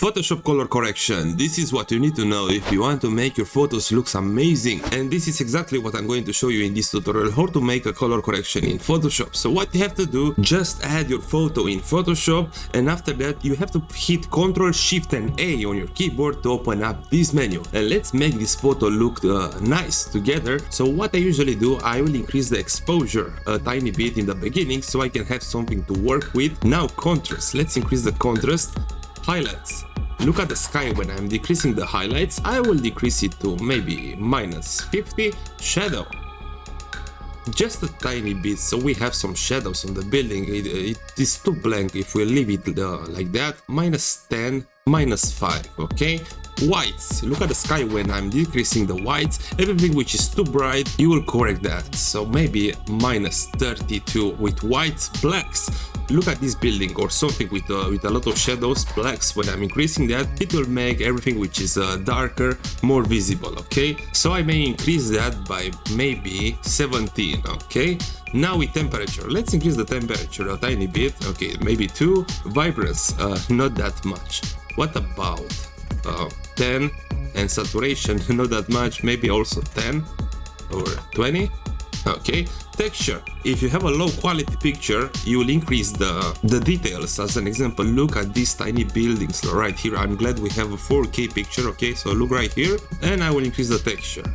Photoshop color correction. This is what you need to know if you want to make your photos look amazing. And this is exactly what I'm going to show you in this tutorial, how to make a color correction in Photoshop. So what you have to do, just add your photo in Photoshop, and after that you have to hit CTRL SHIFT and A on your keyboard to open up this menu. And let's make this photo look nice together. So what I usually do, I will increase the exposure a tiny bit in the beginning so I can have something to work with. Now contrast, let's increase the contrast. Highlights. Look at the sky. When I'm decreasing the highlights, I will decrease it to maybe -50. Shadow. Just a tiny bit, so we have some shadows on the building. It is too blank if we leave it like that. -10, -5, okay? Whites. Look at the sky. When I'm decreasing the whites, everything which is too bright, you will correct that. So maybe -32 with whites. Blacks. Look at this building or something with a lot of shadows, blacks. When I'm increasing that, it will make everything which is darker more visible, okay? So I may increase that by maybe 17, okay? Now with temperature, let's increase the temperature a tiny bit, okay, maybe 2. Vibrance, not that much. What about 10? And saturation, not that much, maybe also 10 or 20. Okay, texture. If you have a low quality picture, you will increase the details. As an example, look at these tiny buildings right here. I'm glad we have a 4K picture, okay? So look right here, and I will increase the texture.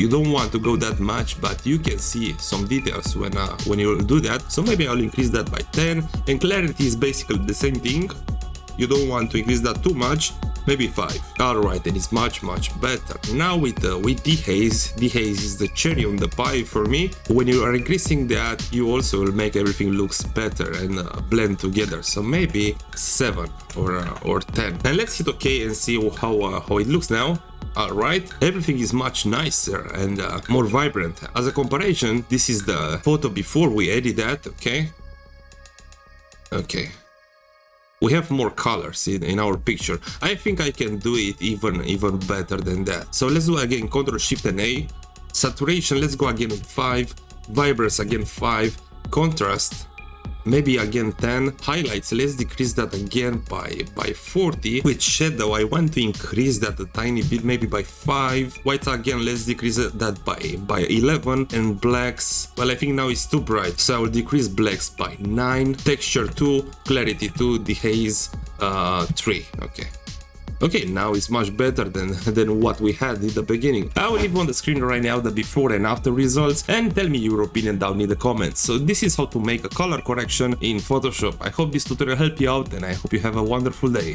You don't want to go that much, but you can see some details when you do that. So maybe I'll increase that by 10. And clarity is basically the same thing. You don't want to increase that too much. Maybe 5. Alright, and it's much better. Now with dehaze. Dehaze is the cherry on the pie for me. When you are increasing that, you also will make everything looks better and blend together. So maybe 7 or 10. And let's hit OK and see how it looks now. Alright, everything is much nicer and more vibrant. As a comparison, this is the photo before we edit that, okay? Okay. We have more colors in our picture. I think I can do it even better than that. So let's do again CTRL SHIFT and A. Saturation, let's go again with 5. Vibrance again 5. Contrast, maybe again 10. Highlights, let's decrease that again by 40. With shadow, I want to increase that a tiny bit, maybe by 5. Whites again, let's decrease that by 11. And blacks, well, I think now it's too bright, so I will decrease blacks by 9. Texture 2, clarity 2, dehaze 3. Okay. Okay, now it's much better than what we had in the beginning. I will leave on the screen right now the before and after results, and tell me your opinion down in the comments. So this is how to make a color correction in Photoshop. I hope this tutorial helped you out, and I hope you have a wonderful day.